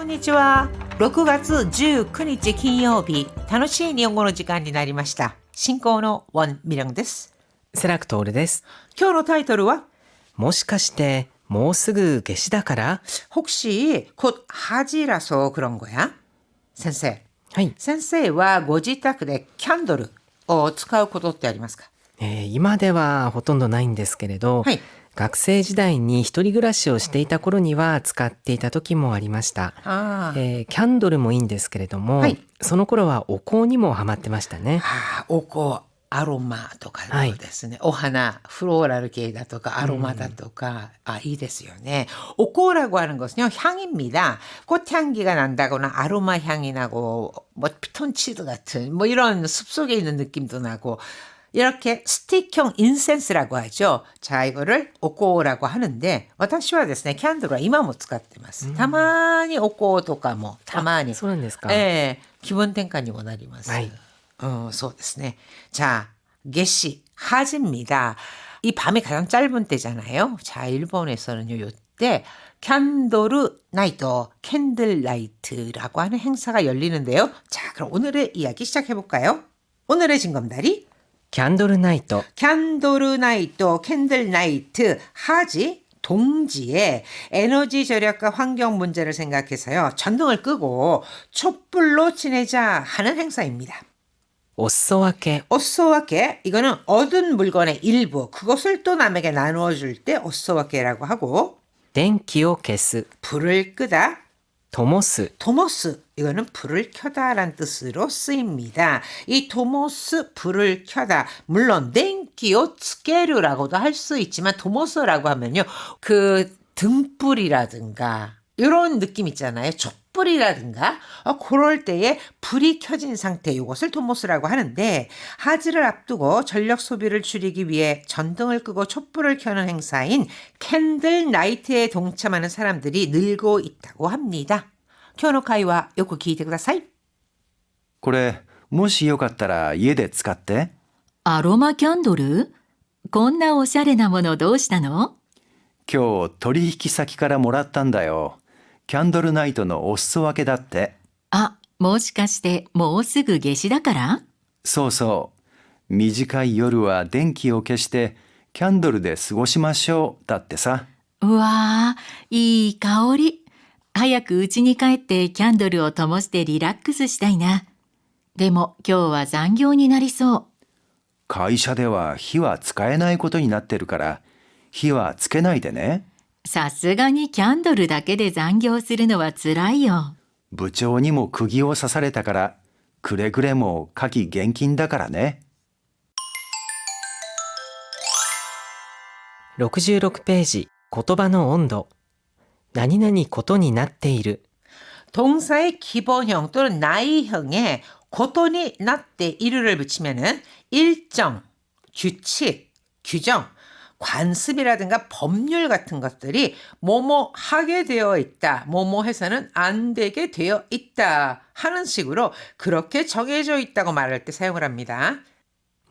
んにちは。6月19日金曜日、楽しい日本語の時間になりました。進行のウォン・ミリョンです。セラクトールです。今日のタイトルは、もしかしてもうすぐ夏至だから？ 혹시 곧 하지라서 그런 거야? 先生。はい。先生はご自宅でキャンドルを使うことってありますか？今ではほとんどないんですけれど、はい。学生時代に一人暮らしをしていた頃には使っていた時もありました。あー、キャンドルもいいんですけれども、はい。その頃はお香にもハマってましたね。お香、アロマとかのですね、お花, 플로럴系だとか, 아로마だとか,いいですよね. 오코라고 하는 것은요, 향입니다. 꽃향기가 난다거나 아로마 향이 나고, 뭐 피톤치드 같은, 뭐 이런 숲속에 있는 느낌도 나고, 이렇게 스틱형 인센스라고 하죠. 자, 이거를 오코라고 하는데, 私はですね, 캔들을 今も使ってます. たまに 오코 とかも, たまに. そうなんですか。気分転換にもなります. はい。そうですね. 자, 개시, 하지입니다. 이 밤이 가장 짧은 때잖아요. 자, 일본에서는요, 요때 캔도르 나이트, 캔들 나이트라고 하는 행사가 열리는데요. 자, 그럼 오늘의 이야기 시작해볼까요? 오늘의 징검다리. キャンドルナイト。 캔도르 나이트, 캔들 나이트, 하지. 동지에 에너지 절약과 환경 문제를 생각해서요. 전등을 끄고 촛불로 지내자 하는 행사입니다. お裾分け。 오쏘와케 이거는 얻은 물건의 일부 그것을 또 남에게 나누어 줄 때 오쏘와케라고 하고 電気を消す。 불을 끄다 灯す。 도모스 이거는 불을 켜다라는 뜻으로 쓰입니다. 이 도모스 불을 켜다 물론 덴키오 츠케르라고도 할 수 있지만 도모스라고 하면요 그 등불이라든가 이런 느낌 있잖아요. 촛불이라든가 그럴 때에 불이 켜진 상태 이것을 도모스라고 하는데 하지를 앞두고 전력 소비를 줄이기 위해 전등을 끄고 촛불을 켜는 행사인 캔들 나이트에 동참하는 사람들이 늘고 있다고 합니다. 今日の会話よく聞いてください。これ、もしよかったら家で使って。アロマキャンドル？こんなおしゃれなものどうしたの？今日取引先からもらったんだよ。キャンドルナイトのお裾分けだって。あ、もしかしてもうすぐ夏至だから？そうそう。短い夜は電気を消してキャンドルで過ごしましょうだってさ。うわー、いい香り。早く家に帰ってキャンドルを灯してリラックスしたいな。でも今日は残業になりそう。会社では火は使えないことになってるから火はつけないでね。さすがにキャンドルだけで残業するのはつらいよ。部長にも釘を刺されたからくれぐれも火気厳禁だからね。66ページ、言葉の温度。何々ことになっている。 동사의 기본형 또는 나이형에 고돈이 나때 이르를 붙이면은 일정, 규칙, 규정, 관습이라든가 법률 같은 것들이 뭐뭐 하게 되어 있다, 뭐뭐 해서는 안 되게 되어 있다 하는 식으로 그렇게 정해져 있다고 말할 때 사용을 합니다.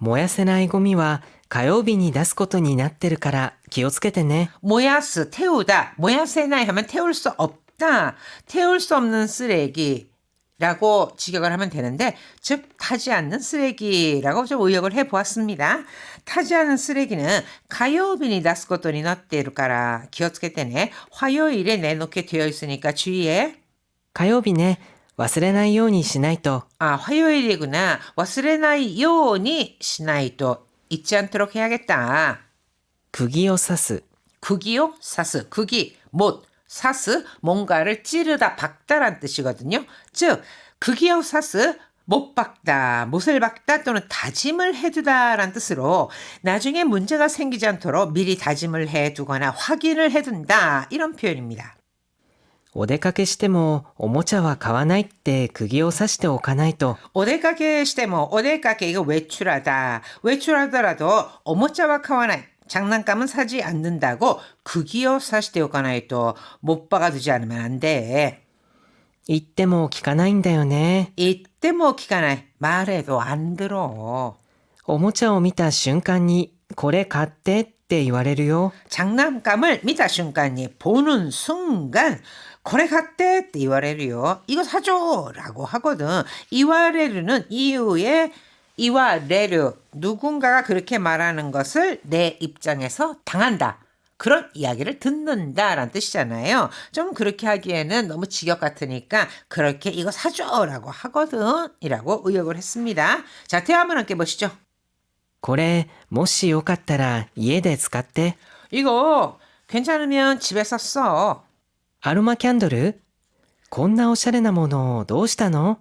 燃やせないゴミは火曜日に出すことになってるから気をつけてね。 모야스, 태우다, 모야세나이 하면 태울 수 없다, 태울 수 없는 쓰레기라고 직역을 하면 되는데 즉 타지 않는 쓰레기라고 좀 의역을 해보았습니다. 타지 않은 쓰레기는 가요빈이 나스코토니 나떼루까라 기어츠케테네 화요일에 내놓게 되어 있으니까 주의해. 火曜日ね、忘れないようにしないと。 화요일이구나. 忘れないようにしないと 잊지 않도록 해야겠다. 釘を刺す。 釘を 사스,釘, 못, 사스, 뭔가를 찌르다, 박다란 뜻이거든요. 즉,釘を 사스, 못 박다, 못을 박다 또는 다짐을 해두다라는 뜻으로 나중에 문제가 생기지 않도록 미리 다짐을 해두거나 확인을 해둔다 이런 표현입니다. お出かけしてもおもちゃは買わないって釘を刺しておかないと。 오데카게 시대모, 오데카게 이거 외출하다. 외출하더라도 오모짜와 카와나이. 장난감은 사지 않는다고 그기어 사시대 오카나이또 못 박아두지 않으면 안 돼. 言っても聞かないんだよね。 이때 뭐 기가나이. 말해도 안 들어. おもちゃを見た瞬間にこれ買ってって言われるよ。 장난감을 미다 순간이 보는 순간 これ買ってって言われるよ. 이거 사줘 라고 하거든. 이와레르는 이후에 이와레르 누군가가 그렇게 말하는 것을 내 입장에서 당한다. 그런 이야기를 듣는다라는 뜻이잖아요. 좀 그렇게 하기에는 너무 직역 같으니까 그렇게 이거 사줘라고 하거든 이라고 의역을 했습니다. 자, 대화 한번 함께 보시죠. これ、もしよかったら家で使って。 이거 괜찮으면 집에서 써. アロマキャンドル？こんなおしゃれなものどうしたの？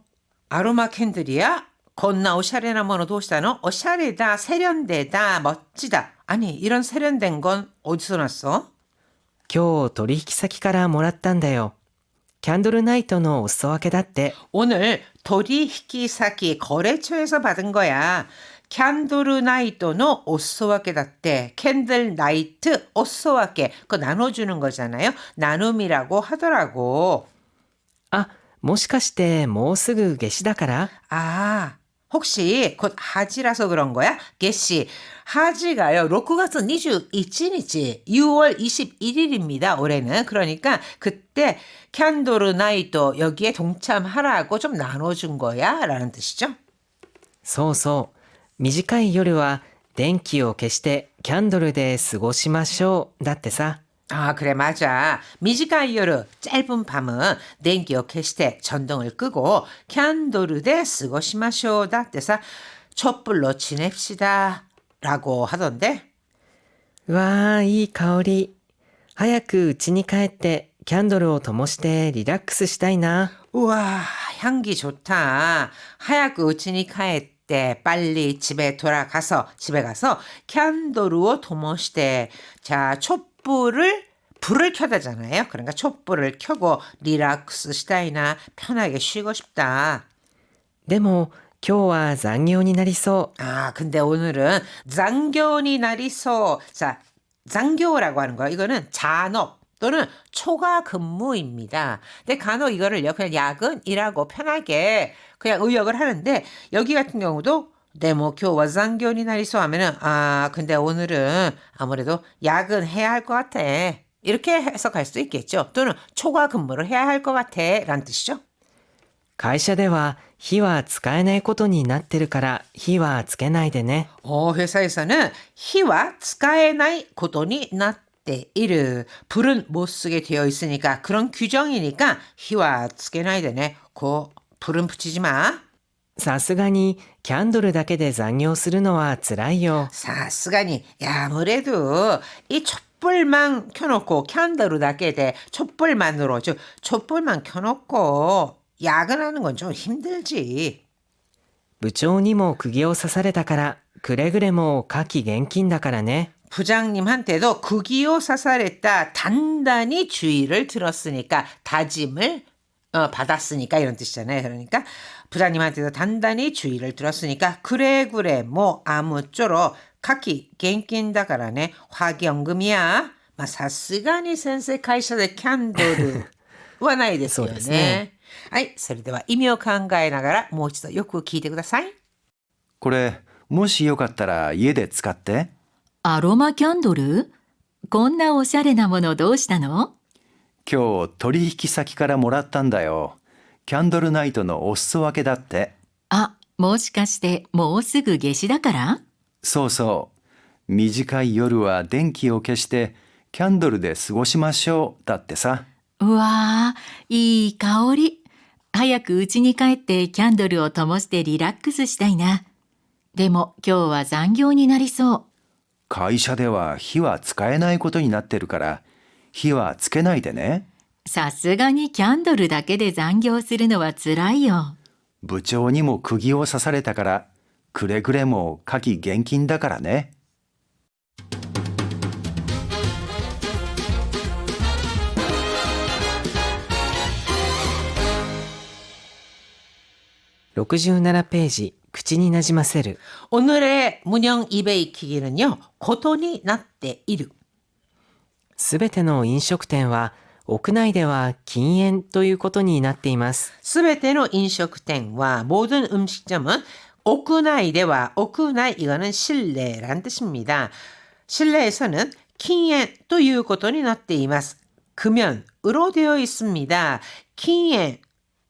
아로마 캔들이야? 건나 오샤레나 뭐노 도시다노? 오샤레다, 세련되다, 멋지다. 아니, 이런 세련된 건 어디서 났어? 今日取引先からもらったんだよ。キャンドルナイトのお裾分けだって。 오늘 도리히키사키 거래처에서 받은 거야. 캔도르 나이토노 오소와케다떼. 캔들 나이트 오소와케. 그거 나눠주는 거잖아요. 나눔이라고 하더라고. あ、もしかしてもうすぐ夏至だから？ 아, 혹시 곧 하지라서 그런 거야? 게시. 하지가요. 6月 21日, 6월 21일입니다. 올해는. 그러니까 그때 캔도르 나이토 여기에 동참하라고 좀 나눠준 거야 라는 뜻이죠. そうそう。短い夜は電気を消してキャンドルで過ごしましょう。だってさ。 아, 그래, 맞아. 미지간 요르, 짧은 밤은 덴기오 캐시테 전등을 끄고 캔도르데 쓰고 시마쇼다 때사 촛불로 지냅시다 라고 하던데. うわー、いい香り。早く家に帰ってキャンドルを灯してリラックスしたいな。 우와, 향기 좋다. 하얗고 우치니 카에때 빨리 집에 돌아가서 집에 가서 캔도르오 도모시대. 자, 불을 켜다잖아요. 그러니까 촛불을 켜고 리락스 시다이나 편하게 쉬고 싶다. でも今日は残業になりそ 아, 근데 오늘은 장교니 날이소. 자, 장교라고 하는 거예요. 이거는 잔업 또는 초과 근무입니다. 근데 간혹 이거를요, 그냥 야근이라고 편하게 그냥 의역을 하는데 여기 같은 경우도 뭐 교와 장교니 날이소 하면은 아, 근데 오늘은 아무래도 야근해야 할 것 같아. 이렇게 해석할 수 있겠죠. 또는 초과 근무를 해야 할 것 같아 라는 뜻이죠. う。会社では火は使えないことになってるから火はつけないでね。 회사에서는 히와 스카에나이 고도니 나tte 이르. 불은 못 쓰게 되어 있으니까 그런 규정이니까 히와 스케나이 되네. 고 불은 붙이지 마. さすがにキャンドルだけで残業するのは辛いよ。 사스가니 야, 아무래도 이 촛불만 켜놓고 캔들을 닫게 돼. 촛불만으로 즉 촛불만 켜놓고 야근하는 건 좀 힘들지. 部長にも釘を刺されたからくれぐれも火気厳禁だからね。 부장님한테도 국이요 사살했다. 단단히 주의를 들었으니까 다짐을 받았으니까 이런 뜻이잖아요. 그러니까 부장님한테도 단단히 주의를 들었으니까 그래 뭐 아무쪼록 카키 겐낀다가라네. 화기연금이야. 사스가니 센세 카이샤데 캔도르はないですよね。そうですね。はい、それでは意味を考えながらもう一度よく聞いてください。これ、もしよかったら家で使って。アロマキャンドル？こんなおしゃれなものどうしたの？今日取引先からもらったんだよ。キャンドルナイトのお裾分けだって。あ、もしかしてもうすぐ夏至だから？そうそう。短い夜は電気を消してキャンドルで過ごしましょう。だってさ。うわー、いい香り。早く家に帰ってキャンドルを灯してリラックスしたいな。でも今日は残業になりそう。会社では火は使えないことになってるから火はつけないでね。さすがにキャンドルだけで残業するのは辛いよ。部長にも釘を刺されたからくれぐれも火気厳禁だからね。67ページ、口になじませる。 오늘의 문형 입에 익히기는요. 고돈이 나tte 이르. すべての飲食店は屋内では禁煙ということになっています。 스베테노 인식店와 모든 음식점은 오쿠나이대와 오쿠나이 이거는 실내란 뜻입니다. 실내에서는 킹엔 또いうことになっています. 금연으로 되어 있습니다.禁煙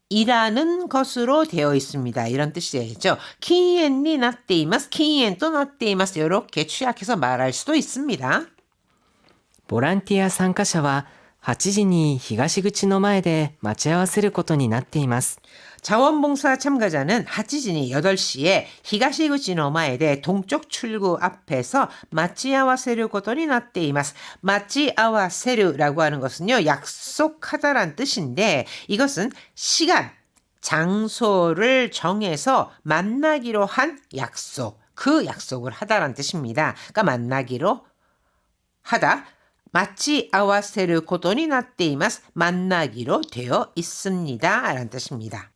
이라는 것으로 되어 있습니다. 이런 뜻이 되겠죠. 禁煙になっています。禁煙となっています。이렇게 취약해서 말할 수도 있습니다. ボランティア参加者は8時に東口の前で待ち合わせることになっています。 자원봉사 참가자는 하치진이 8시에 히가시구치の前で 동쪽 출구 앞에서 마치아와세를 고토니 나tte 이마스. 마치아와세르라고 하는 것은요, 약속하다란 뜻인데 이것은 시간, 장소를 정해서 만나기로 한 약속, 그 약속을 하다란 뜻입니다. 그러니까 만나기로 하다. 마치아와세를 고토니 나tte 이마스. 만나기로 되어 있습니다. 라는 뜻입니다.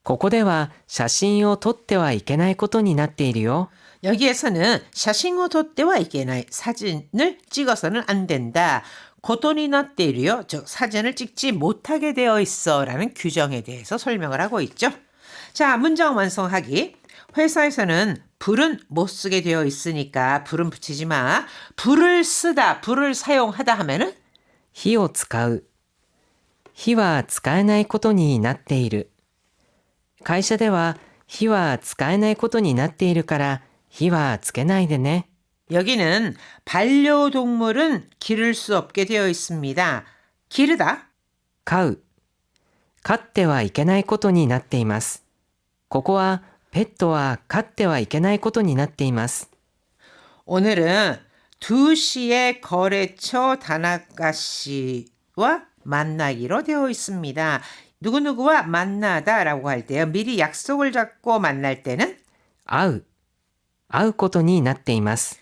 ここでは写真を撮ってはいけないことになっているよ。 여기에서는 사진을 撮ってはいけない 사진을 찍어서는 안 된다. 고돈이 나때리요. 즉 사진을 찍지 못하게 되어 있어 라는 규정에 대해서 설명을 하고 있죠. 자, 문장 완성하기. 회사에서는 불은 못 쓰게 되어 있으니까 불은 붙이지 마. 불을 쓰다, 불을 사용하다 하면은 火を使う。火は使えないことになっている。会社では火は使えないことになっているから火はつけないでね。 여기는 반려동물은 기를 수 없게 되어 있습니다. 기르다. 飼う。飼ってはいけないことになっています。ここはペットは飼ってはいけないことになっています。 오늘은 2시에 거래처 다나카 씨와 만나기로 되어 있습니다. 누구누구와 만나다라고 할 때요. 미리 약속을 잡고 만날 때는 会う。会うことになっています。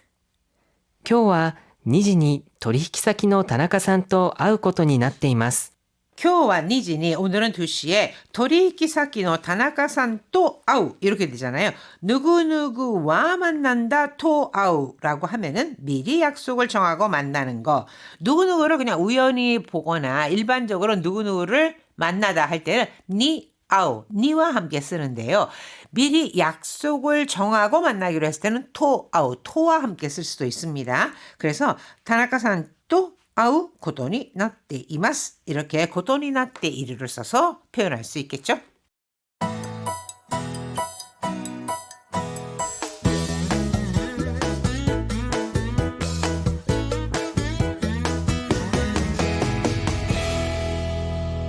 今日は2時に取引先の田中さんと会うことになっています。 교와 니지니 오늘은 2시에 도리키사키노 다나카さん 또 아우 이렇게 되잖아요. 누구누구와 만난다 또 아우라고 하면은 미리 약속을 정하고 만나는 거. 누구누구를 그냥 우연히 보거나 일반적으로 누구누구를 만나다 할 때는 니 아우 니와 함께 쓰는데요. 미리 약속을 정하고 만나기로 했을 때는 토 아우 토와 함께 쓸 수도 있습니다. 그래서 다나카さん 또 아우 고돈이 나tte 이마스. 이렇게 고돈이 나tte 이르를 써서 표현할 수 있겠죠.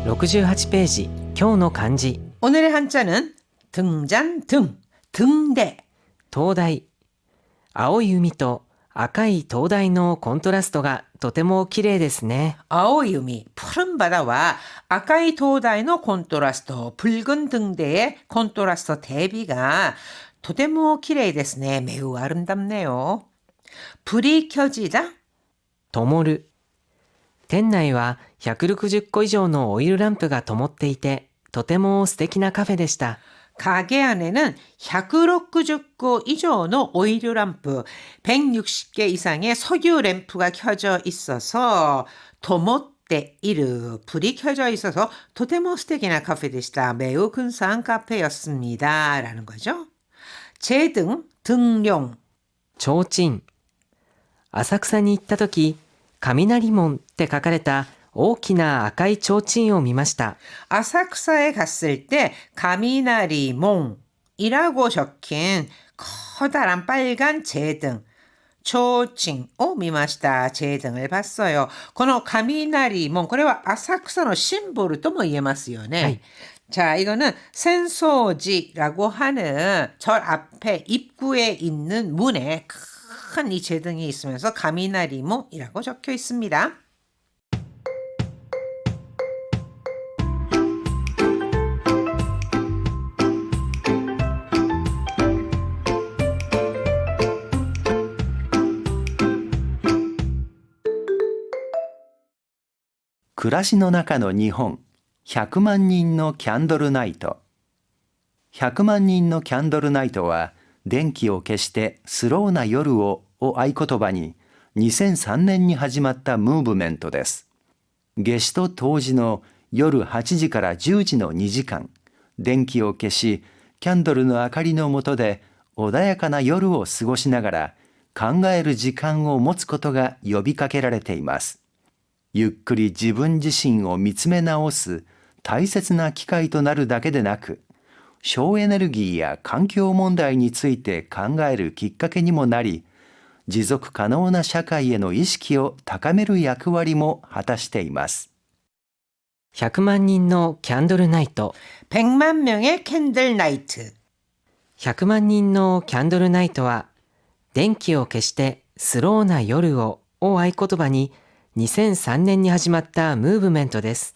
(68) ページ今日の漢字 오늘의 한자는 등잔 등, 등대. 灯台青い海と赤い灯台のコントラストがとても綺麗ですね。 아오이우미 푸른 바다와 아카이 도다이의 콘트라스트 붉은 등대의 콘트라스트 대비가 도테모 키레이 데스 네. 매우 아름답네요. 불이 켜지다 灯る店内は160個以上のオイルランプが灯っていてとても素敵なカフェでした。 가게 안에는 160구 이상의 오일 램프, 160개 이상의 석유 램프가 켜져 있어서 도모떼 이르 불이 켜져 있어서 도테모 스테키나 카페でした. 매우 근사한 카페였습니다. 라는 거죠. 제등, 등용. 提灯浅草に行った時雷門って書かれた大きな赤い提灯を見ました。 아사쿠사에 갔을 때 가미나리몽이라고 적힌 커다란 빨간 제등 초칭を 見ました. 제등을 봤어요. この 가미나리몽, これは 아사쿠사의 심볼とも言えますよね. 자, 이거는 센소지라고 하는 절 앞에 입구에 있는 문에 큰 이 제등이 있으면서 가미나리몽이라고 적혀 있습니다. "暮らしの中の日本100万人のキャンドルナイト」。100万人のキャンドルナイトは電気を消してスローな夜を合言葉に2003年に始まったムーブメントです。夏至と冬至の夜8時から10時の2時間、電気を消し、キャンドルの明かりの下で穏やかな夜を過ごしながら考える時間を持つことが呼びかけられています。ゆっくり自分自身を見つめ直す大切な機会となるだけでなく、省エネルギーや環境問題について考えるきっかけにもなり、持続可能な社会への意識を高める役割も果たしています。100万人のキャンドルナイト。 100만 명의 캔들 나이트. 100万人のキャンドルナイトは、電気を消してスローな夜を合言葉に2003年に始まったムーブメントです。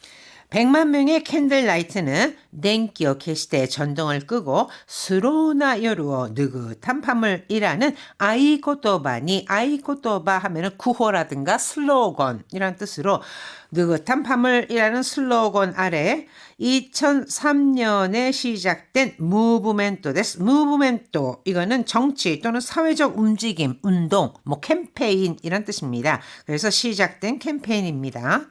100만 명의 캔들 나이트는 댕기어 캐시대 전등을 끄고 스로우나 여루어 느긋한 밤을 이라는 아이코토바니, 아이코토바 하면은 구호라든가 슬로건이란 뜻으로 느긋한 밤을 이라는 슬로건 아래 2003년에 시작된 무브멘토 데스. 무브멘토, 이거는 정치 또는 사회적 움직임, 운동, 캠페인이란 뜻입니다. 그래서 시작된 캠페인입니다.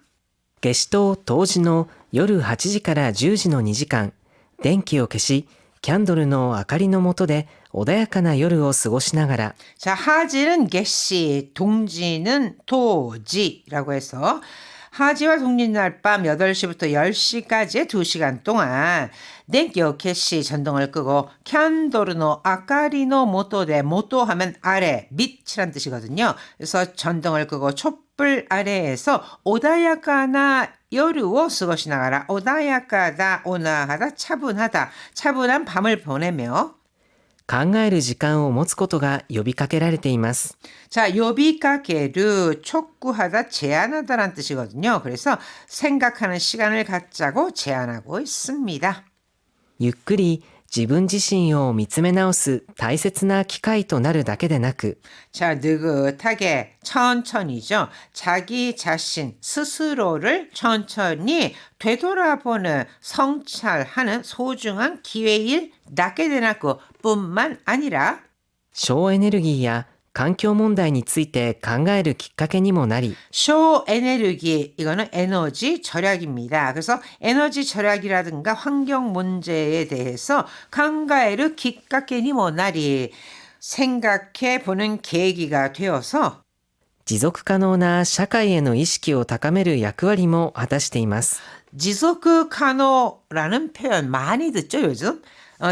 夏至と冬至の夜8時から10時の2時間、電気を消し、キャンドルの明かりの下で穏やかな夜を過ごしながら、 자, 하지는 개시, 동지는 토지라고 해서 하지와 동지날 밤 8시부터 10시까지의 2시간 동안 댕기오 캐시 전등을 끄고 캔도르노 아까리노 모토데, 모토 하면 아래, 밑이란 뜻이거든요. 그래서 전등을 끄고 촛불 아래에서 오다야카나 여루오 쓰고시나가라. 오다야카다, 온화하다, 차분하다, 차분한 밤을 보내며 考える時間を持つことが呼びかけられています。 자, 요비카게르 촉구하다, 제안하다란 뜻이거든요. 그래서 생각하는 시간을 갖자고 제안하고 있습니다. ゆっくり自分自身を見つめ直す大切な機会となるだけでなく、 자, 느긋하게 천천히죠. 자기 자신 스스로를 천천히 되돌아보는, 성찰하는 소중한 기회일 낫게 되나고 뿐만 아니라 省エネルギーや環境問題について考えるきっかけにもなり、 쇼 에너지, 이거는 에너지 절약입니다. 그래서 에너지 절약이라든가 환경 문제에 대해서考える きっかけにもなり 생각해 보는 계기가 되어서 持続可能な社会への意識を高める役割も果たしています。 지속 가능라는 표현 많이 듣죠, 요즘?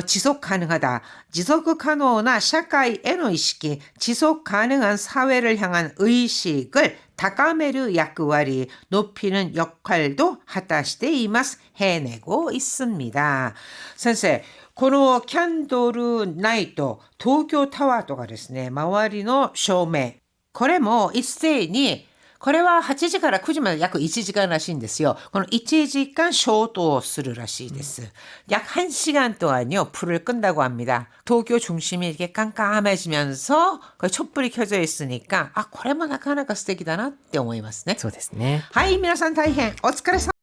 지속 가능하다. 지속 가능나 샤카이에노 의식이, 지속 가능한 사회를 향한 의식을 다카메르 약구와리, 높이는 역할도 하다시대 이마스, 해내고 있습니다. 선생, このキャンドルナイト、東京タワーとかですね、周りの照明、これも一斉に、これは8時から9時まで約1時間らしいんですよ。この1時間消灯するらしいです。약 1시간 동안요, 불을 끈다고 합니다. 도쿄 중심이 이렇게 깜깜해지면서 그 촛불이 켜져 있으니까, これもなかなか素敵だなって思いますね。そうですね。はい、皆さん大変お疲れ様。